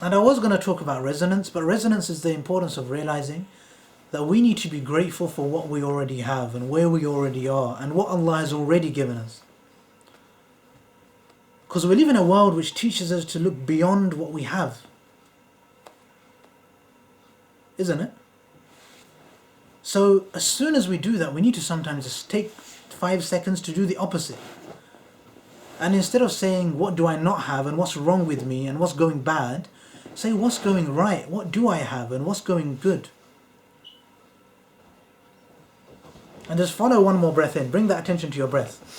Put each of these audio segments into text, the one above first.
And I was going to talk about resonance, but resonance is the importance of realizing that we need to be grateful for what we already have and where we already are and what Allah has already given us. Because we live in a world which teaches us to look beyond what we have. Isn't it? So as soon as we do that, we need to sometimes just take 5 seconds to do the opposite. And instead of saying, what do I not have and what's wrong with me and what's going bad, say, what's going right? What do I have and what's going good? And just follow one more breath in. Bring that attention to your breath.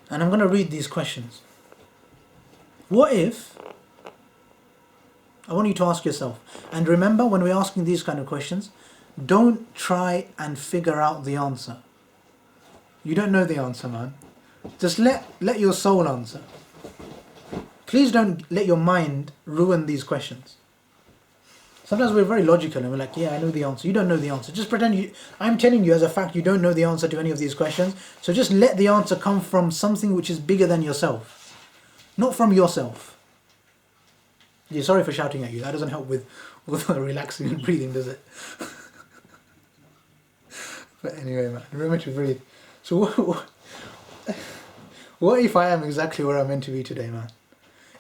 And I'm going to read these questions. What if, I want you to ask yourself, and remember when we're asking these kind of questions, don't try and figure out the answer. You don't know the answer, man. Just let your soul answer. Please don't let your mind ruin these questions. Sometimes we're very logical and we're like, yeah, I know the answer. You don't know the answer. Just pretend I'm telling you as a fact you don't know the answer to any of these questions. So just let the answer come from something which is bigger than yourself. Not from yourself. Yeah, sorry for shouting at you. That doesn't help with relaxing and breathing, does it? But anyway, man, remember to breathe. So what if I am exactly where I'm meant to be today, man?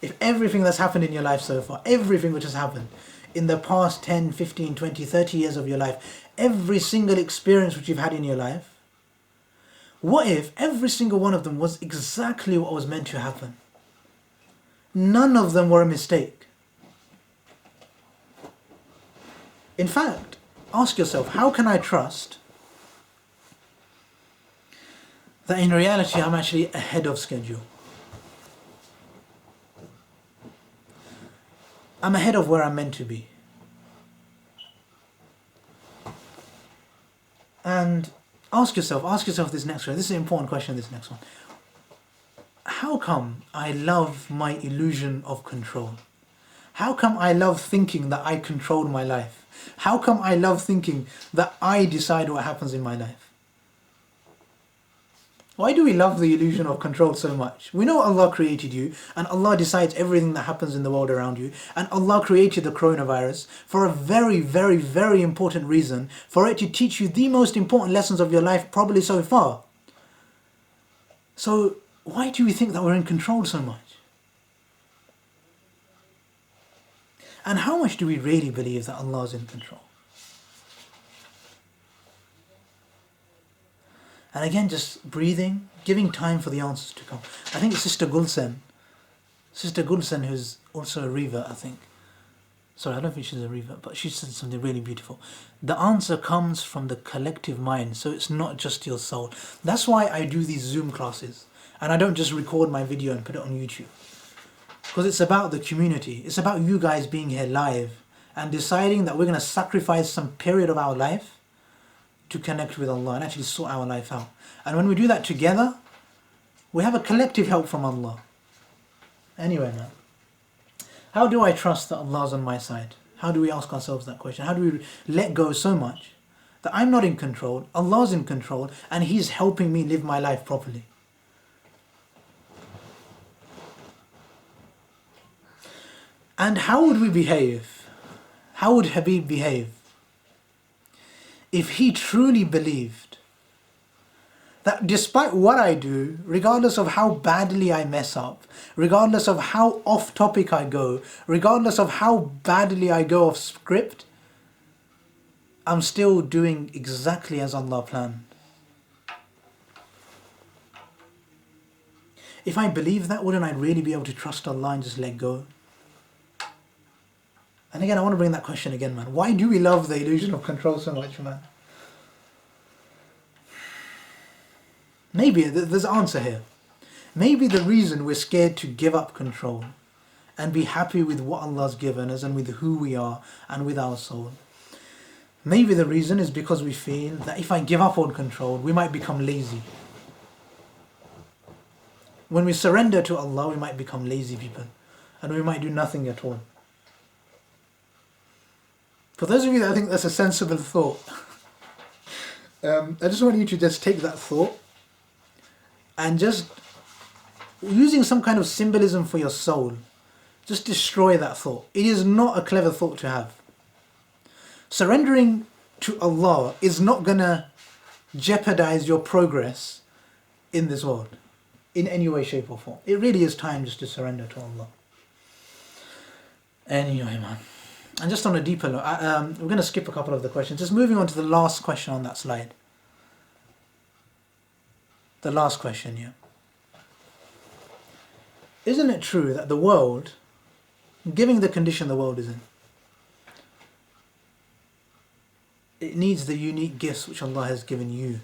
If everything that's happened in your life so far, everything which has happened in the past 10, 15, 20, 30 years of your life, every single experience which you've had in your life, what if every single one of them was exactly what was meant to happen? None of them were a mistake. In fact, ask yourself, how can I trust that in reality I'm actually ahead of schedule? I'm ahead of where I'm meant to be. And ask yourself this next one. This is an important question, this next one. How come I love my illusion of control? How come I love thinking that I control my life? How come I love thinking that I decide what happens in my life? Why do we love the illusion of control so much? We know Allah created you and Allah decides everything that happens in the world around you, and Allah created the coronavirus for a very, very, very important reason, for it to teach you the most important lessons of your life probably so far. So why do we think that we're in control so much? And how much do we really believe that Allah is in control? And again, just breathing, giving time for the answers to come. I think Sister Gulsen, who's also a Reva, I think. Sorry, I don't think she's a Reva, but she said something really beautiful. The answer comes from the collective mind, so it's not just your soul. That's why I do these Zoom classes. And I don't just record my video and put it on YouTube. Because it's about the community. It's about you guys being here live and deciding that we're going to sacrifice some period of our life to connect with Allah and actually sort our life out. And when we do that together, we have a collective help from Allah. Anyway, man, how do I trust that Allah's on my side? How do we ask ourselves that question? How do we let go so much that I'm not in control, Allah's in control, and He's helping me live my life properly? And how would we behave? How would Habib behave if he truly believed that despite what I do, regardless of how badly I mess up, regardless of how off topic I go, regardless of how badly I go off script, I'm still doing exactly as Allah planned? If I believe that, wouldn't I really be able to trust Allah and just let go? And again, I want to bring that question again, man. Why do we love the illusion of control so much, man? Maybe there's an answer here. Maybe the reason we're scared to give up control and be happy with what Allah's given us and with who we are and with our soul, maybe the reason is because we feel that if I give up on control, we might become lazy. When we surrender to Allah, we might become lazy people and we might do nothing at all. For those of you that think that's a sensible thought, I just want you to just take that thought and just using some kind of symbolism for your soul, Just destroy that thought. It is not a clever thought to have. Surrendering to Allah is not going to jeopardize your progress in this world in any way, shape or form. It really is time just to surrender to Allah. Anyway, man. And just on a deeper note, we're going to skip a couple of the questions. Just moving on to the last question on that slide. The last question, yeah. Isn't it true that the world, given the condition the world is in, it needs the unique gifts which Allah has given you,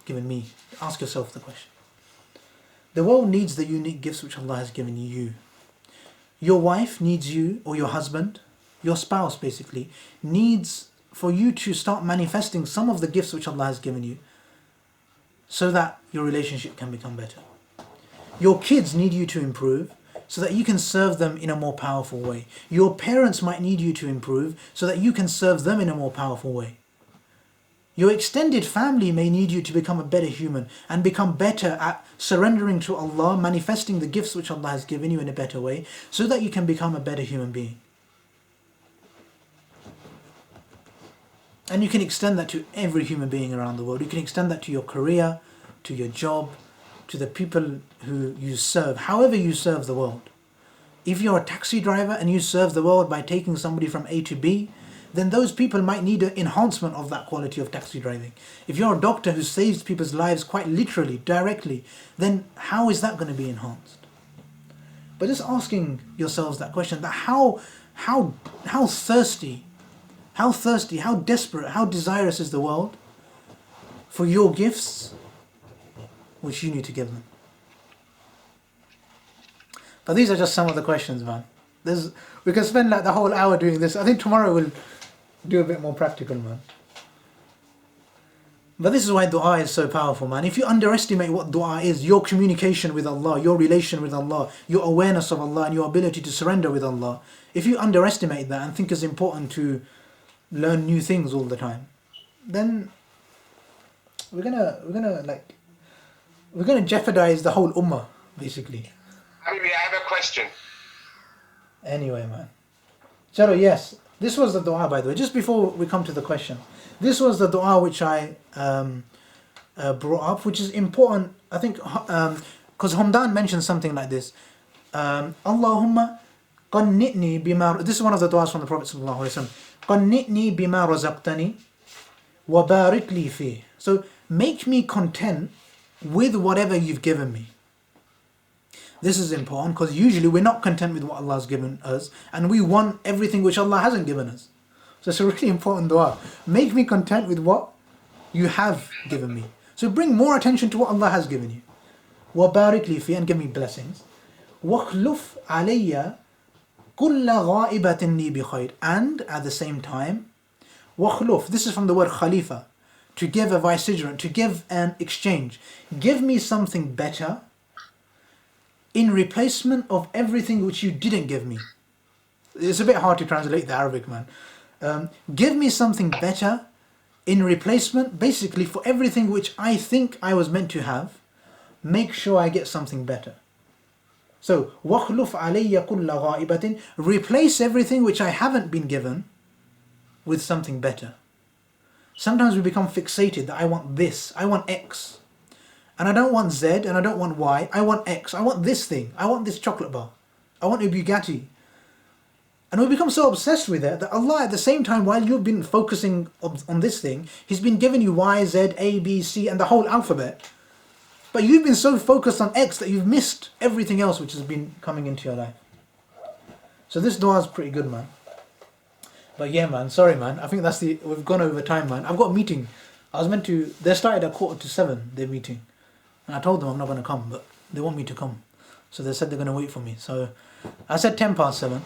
given me? Ask yourself the question. The world needs the unique gifts which Allah has given you. Your wife needs you, or your husband, your spouse basically, needs for you to start manifesting some of the gifts which Allah has given you so that your relationship can become better. Your kids need you to improve so that you can serve them in a more powerful way. Your parents might need you to improve so that you can serve them in a more powerful way. Your extended family may need you to become a better human and become better at surrendering to Allah, manifesting the gifts which Allah has given you in a better way, so that you can become a better human being. And you can extend that to every human being around the world. You can extend that to your career, to your job, to the people who you serve, however you serve the world. If you're a taxi driver and you serve the world by taking somebody from A to B, then those people might need an enhancement of that quality of taxi driving. If you're a doctor who saves people's lives quite literally, directly, then how is that going to be enhanced? But just asking yourselves that question, that how thirsty, how desperate, how desirous is the world for your gifts which you need to give them? But these are just some of the questions, man. We can spend like the whole hour doing this. I think tomorrow we'll do a bit more practical, man. But this is why dua is so powerful, man. If you underestimate what dua is, your communication with Allah, your relation with Allah, your awareness of Allah and your ability to surrender with Allah, if you underestimate that and think it's important to learn new things all the time, then we're gonna jeopardize the whole ummah, basically. Maybe I have a question. Anyway, man. Chalo, yes. This was the dua, by the way. Just before we come to the question. This was the dua which I brought up, which is important, I think, because Hamdan mentioned something like this. Allahumma qannitni bima... This is one of the duas from the Prophet sallallahu alaihi wasallam. Qannitni bima razaqtani wa barik li fi. So, make me content with whatever you've given me. This is important because usually we're not content with what Allah has given us and we want everything which Allah hasn't given us. So it's a really important dua. Make me content with what you have given me. So bring more attention to what Allah has given you. وَبَارِكْ لِي فِي, and give me blessings. وَخْلُفْ عَلَيَّ كُلَّ غَائِبَةٍ لِي بِخَيْرٍ. And at the same time, وَخْلُفْ, this is from the word khalifa, to give a vicegerent, to give an exchange. Give me something better in replacement of everything which you didn't give me. It's a bit hard to translate the Arabic, man. Give me something better in replacement, basically for everything which I think I was meant to have. Make sure I get something better. So, وَخْلُفْ عَلَيَّ كُلَّ غَائِبَةٍ, replace everything which I haven't been given with something better. Sometimes we become fixated that I want this, I want X. And I don't want Z and I don't want Y, I want X, I want this thing, I want this chocolate bar, I want a Bugatti. And we become so obsessed with it that Allah at the same time, while you've been focusing on this thing, He's been giving you Y, Z, A, B, C and the whole alphabet. But you've been so focused on X that you've missed everything else which has been coming into your life. So this dua is pretty good, man. But yeah, man, sorry, man. I think we've gone over time, man. I've got a meeting. They started at 6:45, their meeting. And I told them I'm not going to come, but they want me to come. So they said they're going to wait for me. So I said 7:10.